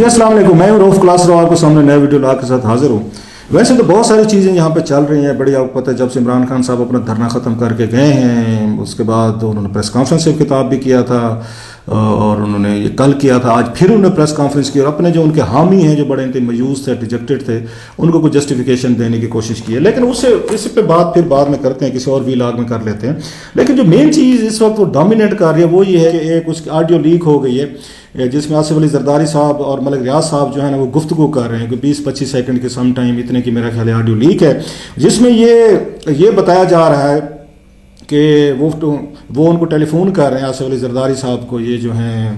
جی السلام علیکم، میں ہوں رؤف کلاس رو، آپ کے سامنے نئے ویڈیو لا کے ساتھ حاضر ہوں۔ ویسے تو بہت ساری چیزیں یہاں پہ چل رہی ہیں، بڑی آپ کو پتہ ہے جب سے عمران خان صاحب اپنا دھرنا ختم کر کے گئے ہیں، اس کے بعد انہوں نے پریس کانفرنس سے خطاب بھی کیا تھا اور انہوں نے یہ کل کیا تھا، آج پھر انہوں نے پریس کانفرنس کی اور اپنے جو ان کے حامی ہیں جو بڑے مایوس تھے، ڈیجیکٹڈ تھے، ان کو کوئی جسٹیفیکیشن دینے کی کوشش کی ہے، لیکن اس پہ بات پھر بعد میں کرتے ہیں، کسی اور ویلاگ میں کر لیتے ہیں۔ لیکن جو مین چیز اس وقت وہ ڈومینیٹ کر رہی ہے وہ یہ ہے کہ ایک اس کی آڈیو لیک ہو گئی ہے جس میں آصف علی زرداری صاحب اور ملک ریاض صاحب جو ہے نا وہ گفتگو کر رہے ہیں کہ 20-25 سیکنڈ کے سم ٹائم اتنے کی میرا خیال ہے آڈیو لیک ہے، جس میں یہ بتایا جا رہا ہے کہ وہ ان کو ٹیلی فون کر رہے ہیں آصف علی زرداری صاحب کو، یہ جو ہیں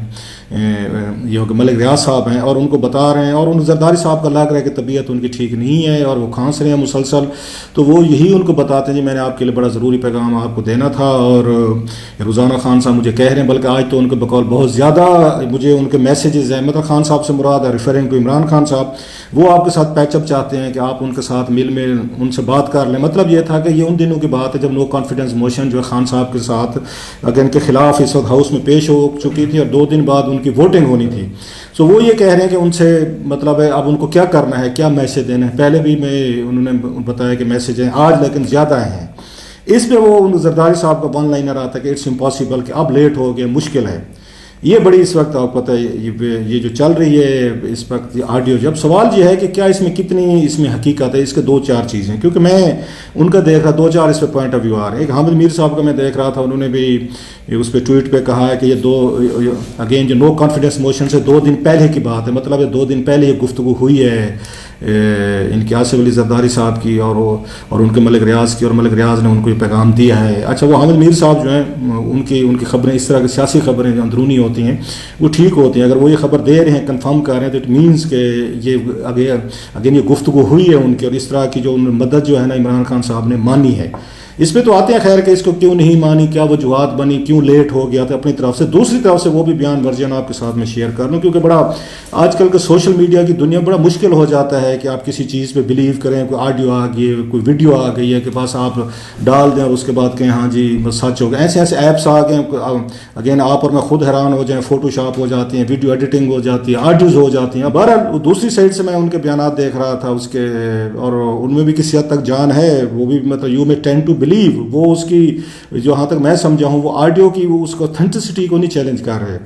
یہ ملک ریاض صاحب ہیں، اور ان کو بتا رہے ہیں، اور ان زرداری صاحب کا لگ رہا ہے کہ طبیعت ان کی ٹھیک نہیں ہے اور وہ کھانس رہے ہیں مسلسل، تو وہ یہی ان کو بتاتے ہیں جی میں نے آپ کے لیے بڑا ضروری پیغام آپ کو دینا تھا، اور روزانہ خان صاحب مجھے کہہ رہے ہیں، بلکہ آج تو ان کے بقول بہت زیادہ مجھے ان کے میسیجز ہیں، مطلب خان صاحب سے مراد ہے ریفرنگ ٹو عمران خان صاحب، وہ آپ کے ساتھ پیچ اپ چاہتے ہیں کہ آپ ان کے ساتھ مل میں ان سے بات کر لیں۔ مطلب یہ تھا کہ یہ ان دنوں کی بات ہے جب نو کانفیڈنس موشن جو ہے خان صاحب کے ساتھ اگر ان کے خلاف اس وقت ہاؤس میں پیش ہو چکی تھی اور 2 دن بعد ان کی ووٹنگ ہونی تھی، سو وہ یہ کہہ رہے ہیں کہ ان سے مطلب ہے اب ان کو کیا کرنا ہے، کیا میسیج دینا ہے۔ پہلے بھی انہوں نے بتایا کہ میسیج ہیں آج لیکن زیادہ ہیں۔ اس پہ وہ زرداری صاحب کا ون لائنر آتا ہے کہ اٹس امپاسبل، کہ اب لیٹ ہو گیا، مشکل ہے۔ یہ بڑی اس وقت آپ کو پتہ ہے یہ جو چل رہی ہے اس وقت آڈیو، جب سوال یہ ہے کہ کیا اس میں کتنی اس میں حقیقت ہے، اس کے 2-4 چیزیں، کیونکہ میں ان کا دیکھ رہا 2-4 اس پہ پوائنٹ آف ویو آ رہے ہیں۔ ایک حامد میر صاحب کا میں دیکھ رہا تھا، انہوں نے بھی اس پہ ٹویٹ پہ کہا ہے کہ یہ اگین جو نو کانفیڈنس موشن سے 2 دن پہلے کی بات ہے، مطلب یہ 2 دن پہلے یہ گفتگو ہوئی ہے ان کی آصف علی زرداری صاحب کی اور ان کے ملک ریاض کی، اور ملک ریاض نے ان کو یہ پیغام دیا ہے۔ اچھا وہ حامد میر صاحب جو ہیں ان کی خبریں اس طرح کی سیاسی خبریں جو اندرونی ہوتی ہیں وہ ٹھیک ہوتی ہیں، اگر وہ یہ خبر دے رہے ہیں، کنفرم کر رہے ہیں، تو اٹ مینس کہ یہ اگین یہ گفتگو ہوئی ہے ان کی، اور اس طرح کی جو مدد جو ہے نا عمران خان صاحب نے مانی ہے۔ اس پہ تو آتے ہیں خیر کہ اس کو کیوں نہیں مانی، کیا وجوہات بنی، کیوں لیٹ ہو گیا تھا اپنی طرف سے۔ دوسری طرف سے وہ بھی بیان ورژن آپ کے ساتھ میں شیئر کر لوں، کیونکہ بڑا آج کل کے سوشل میڈیا کی دنیا بڑا مشکل ہو جاتا ہے کہ آپ کسی چیز پہ بلیو کریں، کوئی آڈیو آ گئی ہے، کوئی ویڈیو آ گئی ہے کہ بس آپ ڈال دیں اور اس کے بعد کہیں ہاں جی بس سچ ہو گیا۔ ایسے ایپس آ گئے اگین آپ اور میں خود حیران ہو جائیں، فوٹو شاپ ہو جاتی ہیں، ویڈیو ایڈیٹنگ ہو جاتی ہے، آڈیوز ہو جاتی ہیں۔ بہرحال دوسری سائڈ سے میں ان کے بیانات دیکھ رہا تھا اس کے، اور ان میں بھی کسی حد تک جان ہے، وہ بھی مطلب یو میں ٹینڈ ٹو بلیو، وہ اس کی جو ہاں تک میں سمجھا ہوں وہ آڈیو کی وہ اس کو اتھینٹسٹی کو نہیں چیلنج کر رہے،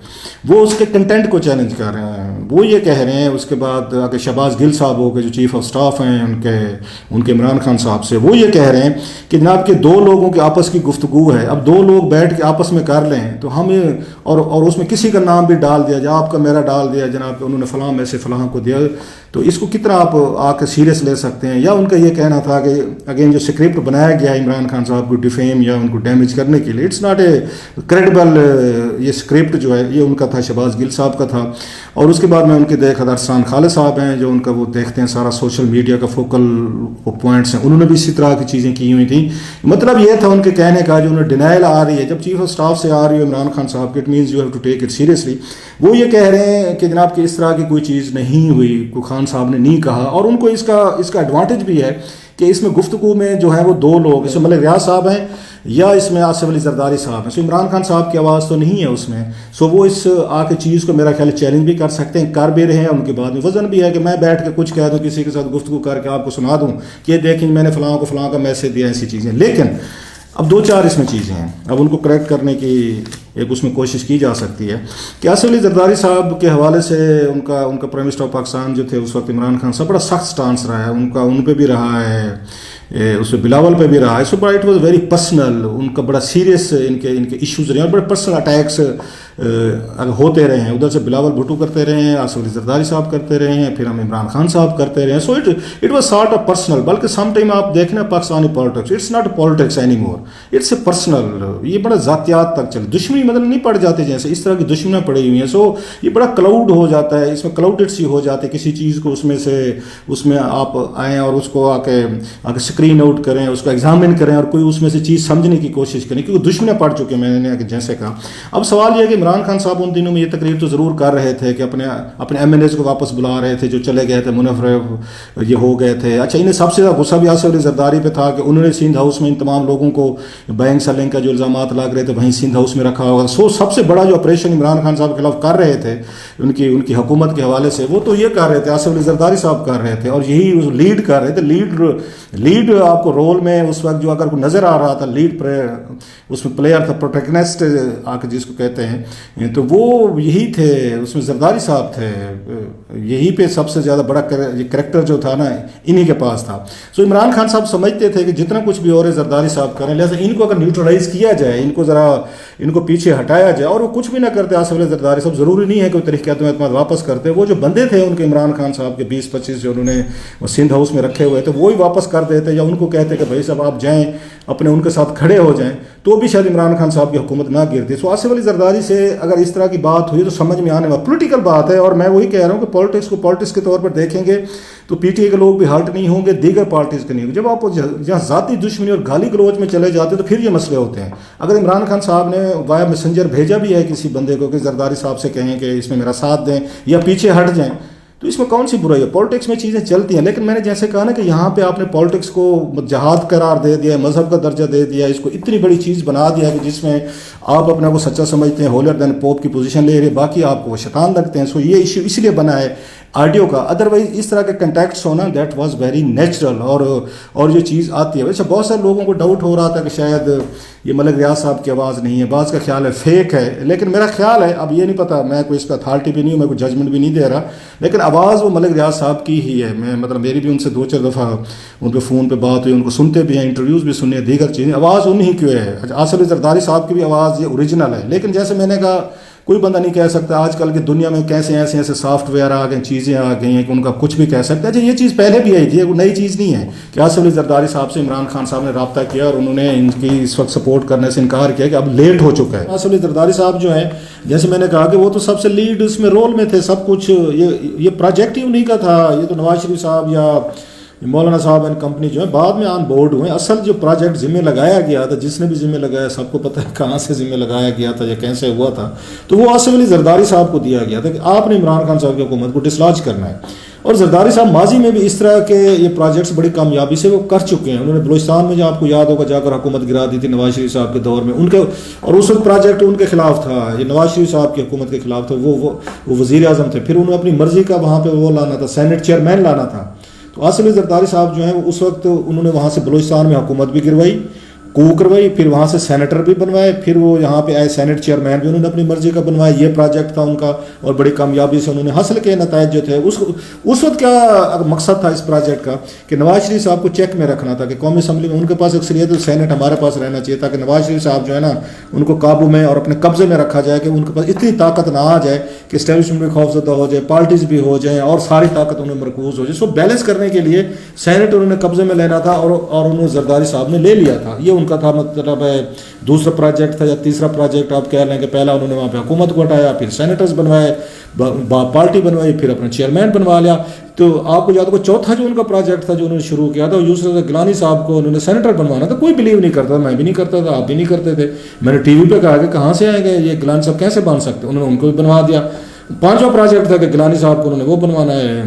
وہ اس کے کنٹینٹ کو چیلنج کر رہے ہیں۔ وہ یہ کہہ رہے ہیں اس کے بعد اگر شہباز گل صاحب ہو کے جو چیف آف سٹاف ہیں ان کے عمران خان صاحب سے، وہ یہ کہہ رہے ہیں کہ جناب کہ 2 لوگوں کے آپس کی گفتگو ہے، اب 2 لوگ بیٹھ کے آپس میں کر لیں تو ہمیں اور اس میں کسی کا نام بھی ڈال دیا جائے، آپ کا میرا ڈال دیا جناب کہ انہوں نے فلاں میں سے فلاں کو دیا، تو اس کو کتنا آپ آ کے سیریس لے سکتے ہیں۔ یا ان کا یہ کہنا تھا کہ اگین جو اسکرپٹ بنایا گیا ہے عمران خان صاحب کو ڈیفیم یا ان کو ڈیمیج کرنے کے لیے، اٹس ناٹ اے کریڈیبل، یہ اسکرپٹ جو ہے یہ ان کا تھا، شہباز گل صاحب کا تھا۔ اور اس کے بعد میں ان کے دیکھا ارسلان خالد صاحب ہیں جو ان کا وہ دیکھتے ہیں سارا سوشل میڈیا کا فوکل پوائنٹس ہیں، انہوں نے بھی اسی طرح کی چیزیں کی ہوئی تھیں۔ مطلب یہ تھا ان کے کہنے کا، جو انہیں ڈینائل آ رہی ہے جب چیف آف سٹاف سے آ رہی ہے عمران خان صاحب کے، it means you have to take it seriously. وہ یہ کہہ رہے ہیں کہ جناب کہ اس طرح کی کوئی چیز نہیں ہوئی، کوئی خان صاحب نے نہیں کہا، اور ان کو اس کا ایڈوانٹیج بھی ہے کہ اس میں گفتگو میں جو ہے وہ 2 لوگ، اس میں ملک ریاض صاحب ہیں یا اس میں آصف علی زرداری صاحب ہیں، سو عمران خان صاحب کی آواز تو نہیں ہے اس میں، سو وہ اس آ کے چیز کو میرا خیال چیلنج بھی کر سکتے ہیں، کر بھی رہے ہیں۔ ان کے بعد میں وزن بھی ہے کہ میں بیٹھ کے کچھ کہہ دوں، کسی کے ساتھ گفتگو کر کے آپ کو سنا دوں کہ یہ دیکھیں میں نے فلاں کو فلاں کا میسج دیا، ایسی چیزیں۔ لیکن اب 2-4 اس میں چیزیں ہیں، اب ان کو کریکٹ کرنے کی ایک اس میں کوشش کی جا سکتی ہے کہ آصف علی زرداری صاحب کے حوالے سے ان کا پرائم منسٹر آف پاکستان جو تھے اس وقت عمران خان صاحب بڑا سخت سٹانس رہا ہے ان پہ بھی رہا ہے، اس پہ بلاول پہ بھی رہا ہے، سو بڑا اٹ واز ویری پرسنل، ان کا بڑا سیریس ان کے ایشوز رہے ہیں، بڑے پرسنل اٹیکس اگر ہوتے رہے ہیں، ادھر سے بلاول بھٹو کرتے رہے ہیں، آصف علی زرداری صاحب کرتے رہے ہیں، پھر ہم عمران خان صاحب کرتے رہے ہیں، so it was sort of personal. بلکہ سم ٹائم آپ دیکھنا Pakistani politics it's not politics any more, it's a personal, یہ بڑا ذاتیات تک چل، دشمنی مطلب نہیں پڑ جاتے جیسے اس طرح کی دشمنیاں پڑی ہوئی ہیں، سو یہ بڑا کلاؤڈ ہو جاتا ہے، اس میں کلاؤڈڈ سی ہو جاتی ہے کسی چیز کو، اس میں آپ آئیں اور اس کو آ کے اسکرین آؤٹ کریں, اس کو ایگزامن کریں اور کوئی اس میں سے چیز سمجھنے کی کوشش کریں, کیونکہ دشمنیں پڑ چکے ہیں, میں نے جیسے کہا. اب سوال یہ ہے کہ عمران خان صاحب ان دنوں میں یہ تقریر تو ضرور کر رہے تھے کہ اپنے ایم این ایز کو واپس بلا رہے تھے جو چلے گئے تھے, منفرد یہ ہو گئے تھے. اچھا, انہیں سب سے زیادہ غصہ بھی آصف علی زرداری پہ تھا کہ انہوں نے سندھ ہاؤس میں ان تمام لوگوں کو بینک سیلنگ کا جو الزامات لگ رہے تھے وہیں سندھ ہاؤس میں رکھا ہوگا. سب سے بڑا جو آپریشن عمران خان صاحب کے خلاف کر رہے تھے ان کی حکومت کے حوالے سے, وہ تو یہ کر رہے تھے, آصف علی زرداری صاحب کر رہے تھے, اور یہی لیڈ کر رہے تھے. لیڈ آپ کو رول میں اس وقت جو اگر کوئی نظر آ رہا تھا لیڈ اس میں پلیئر تھا, پروٹیگنسٹ جس کو کہتے ہیں, تو وہ یہی تھے, اس میں زرداری صاحب تھے. یہی پہ سب سے زیادہ بڑا کریکٹر جو تھا نا انہی کے پاس تھا. سو عمران خان صاحب سمجھتے تھے کہ جتنا کچھ بھی اور زرداری صاحب کریں, لہٰذا ان کو اگر نیوٹرلائز کیا جائے, ان کو پیچھے ہٹایا جائے, اور وہ کچھ بھی نہ کرتے آصف علی زرداری صاحب, ضروری نہیں ہے کہ وہ تحریک اعتماد واپس کرتے. وہ جو بندے تھے ان کے عمران خان صاحب کے 20-25 جو انہوں نے سندھ ہاؤس میں رکھے ہوئے تھے, وہی واپس کر دیتے, یا ان کو کہتے کہ بھائی صاحب آپ جائیں اپنے ان کے ساتھ کھڑے ہو جائیں, تو بھی شاید عمران خان صاحب کی حکومت نہ گرتی. سو آصف علی زرداری سے اگر اس طرح کی بات ہوئی تو سمجھ میں آنے والا پولیٹیکل بات ہے, اور میں وہی کہہ رہا ہوں کہ پالیٹکس کو پالیٹکس کے طور پر دیکھیں گے تو پی ٹی اے کے لوگ بھی ہرٹ نہیں ہوں گے, دیگر پارٹیز کے نہیں ہوں گے. جب آپ جہاں ذاتی دشمنی اور گالی گلوچ میں چلے جاتے ہیں تو پھر یہ مسئلے ہوتے ہیں. اگر عمران خان صاحب نے وایا میسنجر بھیجا بھی ہے کسی بندے کو کہ زرداری صاحب سے کہیں کہ اس میں میرا ساتھ دیں یا پیچھے ہٹ جائیں, تو اس میں کون سی برائی ہے؟ پالیٹکس میں چیزیں چلتی ہیں. لیکن میں نے جیسے کہا نا کہ یہاں پہ آپ نے پالیٹکس کو جہاد قرار دے دیا, مذہب کا درجہ دے دیا, اس کو اتنی بڑی چیز بنا دیا کہ جس میں آپ اپنا کو سچا سمجھتے ہیں, ہولر دین پوپ کی پوزیشن لے رہے, باقی آپ کو وہ شیطان لگتے ہیں. سو یہ ایشو اس لیے بنا ہے آڈیو کا, ادروائز اس طرح کے کنٹیکٹس ہونا دیٹ واز ویری نیچرل, اور یہ چیز آتی ہے. ویسے بہت سارے لوگوں کو ڈاؤٹ ہو رہا تھا کہ شاید یہ ملک ریاض صاحب کی آواز نہیں ہے, بعض کا خیال ہے فیک ہے, لیکن میرا خیال ہے, اب یہ نہیں پتا, میں کوئی اس پہ اتھارٹی بھی نہیں ہوں, میں کوئی ججمنٹ بھی نہیں دے رہا, لیکن آواز وہ ملک ریاض صاحب کی ہی ہے. میں مطلب میری بھی ان سے 2-4 دفعہ ان پہ فون پہ بات ہوئی, ان کو سنتے بھی ہیں, انٹرویوز بھی سنے, دیگر چیزیں, آواز انہی کی ہے. آصف علی زرداری صاحب کی بھی آواز یہ اوریجنل ہے. لیکن جیسے میں نے کہا, کوئی بندہ نہیں کہہ سکتا آج کل کی دنیا میں کیسے ایسے سافٹ ویئر آ گئے, چیزیں آ گئی ہیں کہ ان کا کچھ بھی کہہ سکتا ہے. اچھا, یہ چیز پہلے بھی آئی تھی, وہ نئی چیز نہیں ہے کہ آصف علی زرداری صاحب سے عمران خان صاحب نے رابطہ کیا اور انہوں نے ان کی اس وقت سپورٹ کرنے سے انکار کیا کہ اب لیٹ ہو چکا ہے. آصف علی زرداری صاحب جو ہیں, جیسے میں نے کہا کہ وہ تو سب سے لیڈ اس میں رول میں تھے, سب کچھ یہ پروجیکٹ ہی انہیں کا تھا. یہ تو نواز شریف صاحب یا مولانا صاحب اینڈ کمپنی جو ہے بعد میں آن بورڈ ہوئے. اصل جو پروجیکٹ ذمہ لگایا گیا تھا, جس نے بھی ذمہ لگایا, سب کو پتہ ہے کہاں سے ذمہ لگایا گیا تھا یا کیسے ہوا تھا, تو وہ آصف علی زرداری صاحب کو دیا گیا تھا کہ آپ نے عمران خان صاحب کی حکومت کو ڈسلاج کرنا ہے. اور زرداری صاحب ماضی میں بھی اس طرح کے یہ پروجیکٹس بڑی کامیابی سے وہ کر چکے ہیں. انہوں نے بلوچستان میں جو آپ کو یاد ہوگا جا کر حکومت گرا دی تھی نواز شریف صاحب کے دور میں, ان کے, اور اس وقت پروجیکٹ ان کے خلاف تھا, یہ نواز شریف صاحب کی حکومت کے خلاف تھا. وہ وزیر اعظم تھے, پھر انہوں نے اپنی مرضی کا وہاں پہ وہ لانا تھا, سینٹ چیئرمین لانا تھا. تو آصف علی زرداری صاحب جو ہیں اس وقت انہوں نے وہاں سے بلوچستان میں حکومت بھی گروائی, کو کروائی, پھر وہاں سے سینیٹر بھی بنوائے, پھر وہ یہاں پہ آئے سینٹ چیئرمین بھی انہوں نے اپنی مرضی کا بنوایا. یہ پروجیکٹ تھا ان کا, اور بڑی کامیابی سے انہوں نے حاصل کیے نتائج جو تھے. اس وقت کیا مقصد تھا اس پروجیکٹ کا کہ نواز شریف صاحب کو چیک میں رکھنا تھا کہ قومی اسمبلی میں ان کے پاس اکثریت, سینٹ ہمارے پاس رہنا چاہیے تاکہ نواز شریف صاحب جو ہے نا ان کو قابو میں اور اپنے قبضے میں رکھا جائے, کہ ان کے پاس اتنی طاقت نہ آ جائے کہ اسٹیبلشمنٹ بھی خوفزدہ ہو جائے, پارٹیز بھی ہو جائیں, اور ساری طاقت انہیں مرکوز ہو جائے. سو بیلنس کرنے کے لیے سینٹ انہوں نے قبضے میں لینا تھا, اور انہوں نے زرداری صاحب نے لے لیا تھا. یہ ان کا تھا, مطلب دوسرا پروجیکٹ تھا یا تیسرا پروجیکٹ آپ کہہ لیں کہ پہلا انہوں نے وہاں پہ حکومت کو ہٹایا, پھر سینیٹرز بنوائے, پارٹی بنوائی, پھر اپنا چیئرمین بنوا لیا. تو آپ کو یاد ہوگا چوتھا جو ان کا پروجیکٹ تھا جو انہوں نے شروع کیا تھا, یوسف گیلانی صاحب کو انہوں نے سینیٹر بنوانا تھا. کوئی بلیو نہیں کرتا, میں بھی نہیں کرتا تھا, آپ بھی نہیں کرتے تھے. میں نے ٹی وی پہ کہا کہ کہاں سے آئیں گے یہ گیلانی صاحب, کیسے بن سکتے, انہوں نے ان کو بھی بنوا دیا. پانچواں پروجیکٹ تھا کہ گیلانی صاحب کو انہوں نے وہ بنوانا ہے,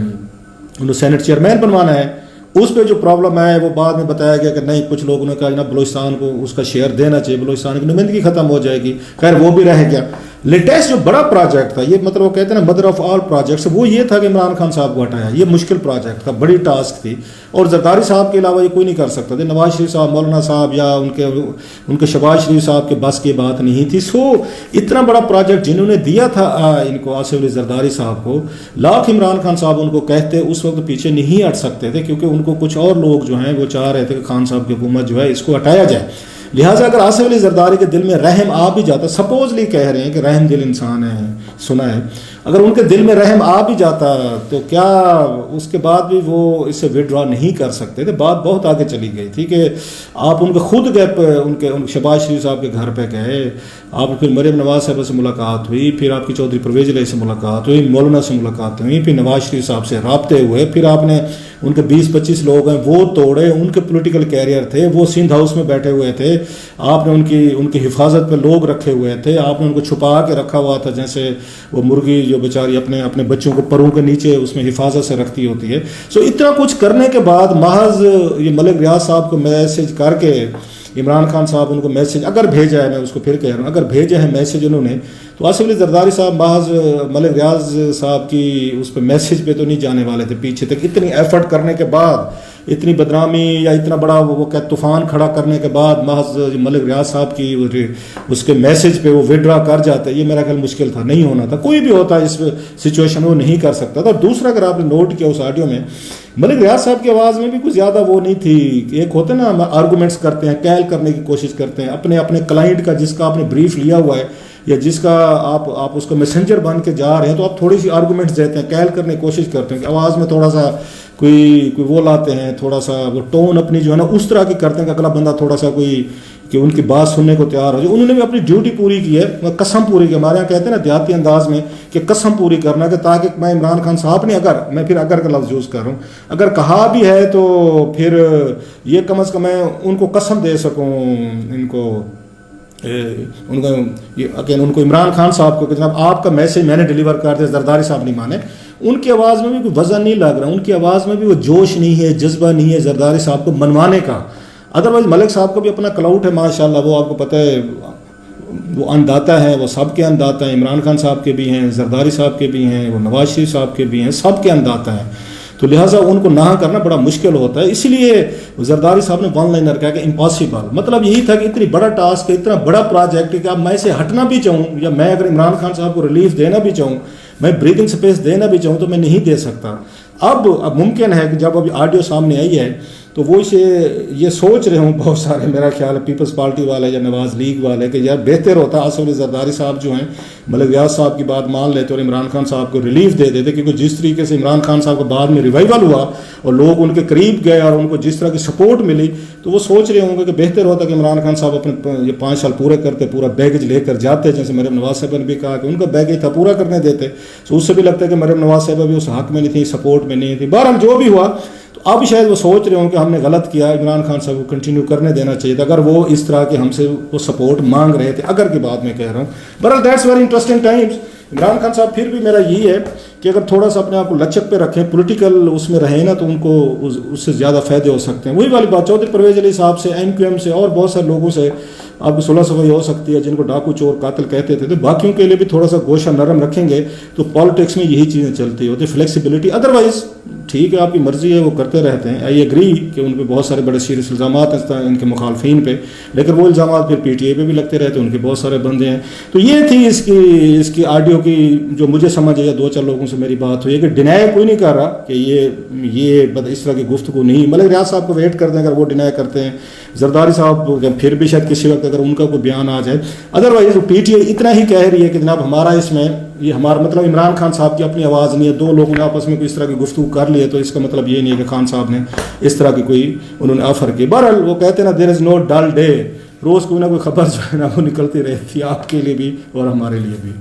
انہوں سینٹ چیئرمین بنوانا ہے. اس پہ جو پرابلم ہے وہ بعد میں بتایا گیا کہ نہیں, کچھ لوگوں نے کہا جناب بلوچستان کو اس کا شیئر دینا چاہیے, بلوچستان کی نمائندگی ختم ہو جائے گی. خیر وہ بھی رہ گیا. لیٹسٹ جو بڑا پروجیکٹ تھا, یہ مطلب وہ کہتے ہیں نا مدر آف آل پروجیکٹس, وہ یہ تھا کہ عمران خان صاحب کو ہٹایا. یہ مشکل پروجیکٹ تھا, بڑی ٹاسک تھی, اور زرداری صاحب کے علاوہ یہ کوئی نہیں کر سکتا تھا. نواز شریف صاحب, مولانا صاحب یا ان کے شہباز شریف صاحب کے بس کی بات نہیں تھی. سو اتنا بڑا پروجیکٹ جنہوں نے دیا تھا ان کو, آصف علی زرداری صاحب کو, لاکھ عمران خان صاحب ان کو کہتے اس وقت پیچھے نہیں ہٹ سکتے تھے, کیونکہ ان کو کچھ اور لوگ جو ہیں وہ چاہ رہے تھے کہ خان صاحب کی حکومت جو ہے اس کو ہٹایا جائے. لہٰذا اگر آصف علی زرداری کے دل میں رحم آ بھی جاتا, سپوزلی کہہ رہے ہیں کہ رحم دل انسان ہے, سنا ہے, اگر ان کے دل میں رحم آ بھی جاتا تو کیا اس کے بعد بھی وہ اس سے وڈرا نہیں کر سکتے تھے. بات بہت آگے چلی گئی تھی کہ آپ ان کے خود گئے, ان کے شہباز شریف صاحب کے گھر پہ گئے, آپ پھر مریم نواز صاحب سے ملاقات ہوئی, پھر آپ کی چودھری پرویز علیہ سے ملاقات ہوئی, مولانا سے ملاقات ہوئی, پھر نواز شریف صاحب سے رابطے ہوئے, پھر آپ نے ان کے 20-25 لوگ ہیں وہ توڑے. ان کے پولیٹیکل کیریئر تھے, وہ سندھ ہاؤس میں بیٹھے ہوئے تھے, آپ نے ان کی حفاظت پہ لوگ رکھے ہوئے تھے, آپ نے ان کو چھپا کے رکھا ہوا تھا جیسے وہ مرغی جو بیچاری اپنے بچوں کو پروں کے نیچے اس میں حفاظت سے رکھتی ہوتی ہے. سو اتنا کچھ کرنے کے بعد محض یہ ملک ریاض صاحب کو میسج کر کے عمران خان صاحب ان کو میسج اگر بھیجا ہے, میں اس کو پھر کہہ رہا ہوں, اگر بھیجا ہے میسج انہوں نے, تو آصف علی زرداری صاحب محض ملک ریاض صاحب کی اس پہ میسج پہ تو نہیں جانے والے تھے پیچھے تک. اتنی ایفرٹ کرنے کے بعد, اتنی بدنامی یا اتنا بڑا وہ طوفان کھڑا کرنے کے بعد محض ملک ریاض صاحب کی اس کے میسج پہ وہ وڈرا کر جاتے, یہ میرا خیال مشکل تھا, نہیں ہونا تھا. کوئی بھی ہوتا اس سچویشن میں وہ نہیں کر سکتا تھا. دوسرا اگر آپ نے نوٹ کیا اس آڈیو میں, ملک ریاض صاحب کی آواز میں بھی کچھ زیادہ وہ نہیں تھی. ایک ہوتے نا آرگومنٹس کرتے ہیں, کیل کرنے کی کوشش کرتے ہیں اپنے کلائنٹ کا, جس کا آپ نے بریف لیا ہوا ہے یا جس کا آپ اس کو میسنجر بن کے جا رہے ہیں, تو آپ تھوڑی سی آرگومنٹس دیتے ہیں, کیل کرنے کی کوشش کرتے ہیں کہ آواز میں تھوڑا سا کوئی وہ لاتے ہیں, تھوڑا سا وہ ٹون اپنی جو ہے نا اس طرح کی کرتے ہیں کہ اگلا بندہ تھوڑا سا کوئی کہ ان کی بات سننے کو تیار ہو جائے. انہوں نے بھی اپنی ڈیوٹی پوری کی ہے, قسم پوری کی. ہمارے یہاں کہتے ہیں نا دیہاتی انداز میں کہ قسم پوری کرنا, کہ تاکہ میں عمران خان صاحب نے میں پھر اگر کا لفظ یوز کر رہا ہوں, اگر کہا بھی ہے تو پھر یہ کم از کم میں ان کو قسم دے سکوں, ان کو عمران خان صاحب کو کہ جناب آپ کا میسج میں نے ڈیلیور کر دیا, زرداری صاحب نہیں مانے. ان کی آواز میں بھی کوئی وزن نہیں لگ رہا, ان کی آواز میں بھی وہ جوش نہیں ہے, جذبہ نہیں ہے زرداری صاحب کو منوانے کا. ادروائز ملک صاحب کا بھی اپنا کلاؤٹ ہے ماشاءاللہ, وہ آپ کو پتہ ہے وہ انداتا ہے, وہ سب کے انداتا ہے. عمران خان صاحب کے بھی ہیں, زرداری صاحب کے بھی ہیں, وہ نواز شریف صاحب کے بھی ہیں, سب کے انداتا ہے. تو لہٰذا ان کو نہ کرنا بڑا مشکل ہوتا ہے. اسی لیے زرداری صاحب نے ون لائنر کہا کہ امپاسبل, مطلب یہی تھا کہ اتنی بڑا ٹاسک ہے, اتنا بڑا پروجیکٹ ہے کہ اب میں اسے ہٹنا بھی چاہوں, یا میں اگر عمران خان صاحب کو ریلیف دینا بھی چاہوں, میں بریدنگ سپیس دینا بھی چاہوں, تو میں نہیں دے سکتا. اب ممکن ہے کہ جب ابھی آڈیو سامنے آئی ہے تو وہ اسے یہ سوچ رہے ہوں بہت سارے, میرا خیال ہے پیپلز پارٹی والے یا نواز لیگ والے, کہ یار بہتر ہوتا آصف علی زرداری صاحب جو ہیں ملک ریاض صاحب کی بات مان لیتے اور عمران خان صاحب کو ریلیف دے دیتے. کیونکہ جس طریقے سے عمران خان صاحب کو بعد میں ریوائول ہوا اور لوگ ان کے قریب گئے اور ان کو جس طرح کی سپورٹ ملی, تو وہ سوچ رہے ہوں گے کہ بہتر ہوتا کہ عمران خان صاحب اپنے یہ 5 سال پورے کرتے, پورا بیگیج لے کر جاتے, جیسے مریم نواز صاحب نے بھی کہا کہ ان کا بیگیج تھا پورا کرنے دیتے. تو اس سے بھی لگتا ہے کہ مریم نواز صاحب بھی اس حق میں نہیں تھی, سپورٹ میں نہیں تھی. بہرحال جو بھی ہوا, تو اب شاید وہ سوچ رہے ہوں کہ ہم نے غلط کیا, عمران خان صاحب کو کنٹینیو کرنے دینا چاہیے تھا, اگر وہ اس طرح کے ہم سے وہ سپورٹ مانگ رہے تھے. اگر کی بات میں کہہ رہا ہوں. بہرحال that's very interesting Times. Imran Khan صاحب پھر بھی میرا یہی ہے کہ اگر تھوڑا سا اپنے آپ کو لچک پہ رکھیں, پولیٹیکل اس میں رہیں نا, تو ان کو اس سے زیادہ فائدے ہو سکتے ہیں. وہی والی بات چودھری پرویز علی صاحب سے, MQM سے اور بہت سارے لوگوں سے آپ کو صلح صفائی ہو سکتی ہے, جن کو ڈاکو چور قاتل کہتے تھے. تو باقیوں کے لیے بھی تھوڑا سا گوشہ نرم رکھیں گے تو پالیٹکس میں یہی چیزیں چلتی ہوتی, فلیکسیبلٹی. ادروائز ٹھیک ہے, آپ کی مرضی ہے, وہ کرتے رہتے ہیں. آئی ایگری کہ ان پہ بہت سارے بڑے سیریس الزامات ہیں ان کے مخالفین پہ, لیکن وہ الزامات پھر PTI پہ بھی لگتے رہتے ہیں, ان کے بہت سارے بندے ہیں. تو یہ تھی اس کی آڈیو کی جو مجھے سمجھ ہے, 2-4 لوگوں سے میری بات ہوئی ہے کہ ڈینائی کوئی نہیں کر رہا کہ یہ اس طرح کی گفتگو نہیں. ملک ریاض صاحب کو ویٹ کر دیں اگر وہ ڈینائی کرتے ہیں, زرداری صاحب پھر بھی شاید کسی وقت اگر ان کا کوئی بیان آ جائے. ادروائز PTI اتنا ہی کہہ رہی ہے کہ جناب ہمارا اس میں یہ ہمارا مطلب عمران خان صاحب کی اپنی آواز نہیں ہے, 2 لوگوں نے آپس میں کوئی اس طرح کی گفتگو کر لی ہے, تو اس کا مطلب یہ نہیں ہے کہ خان صاحب نے اس طرح کی کوئی انہوں نے آفر کی. بہرحال وہ کہتے ہیں نا, دیر از نو ڈل ڈے, روز کوئی نہ کوئی خبر جو ہے نا وہ نکلتی رہتی ہے, آپ کے لیے بھی اور ہمارے لیے بھی.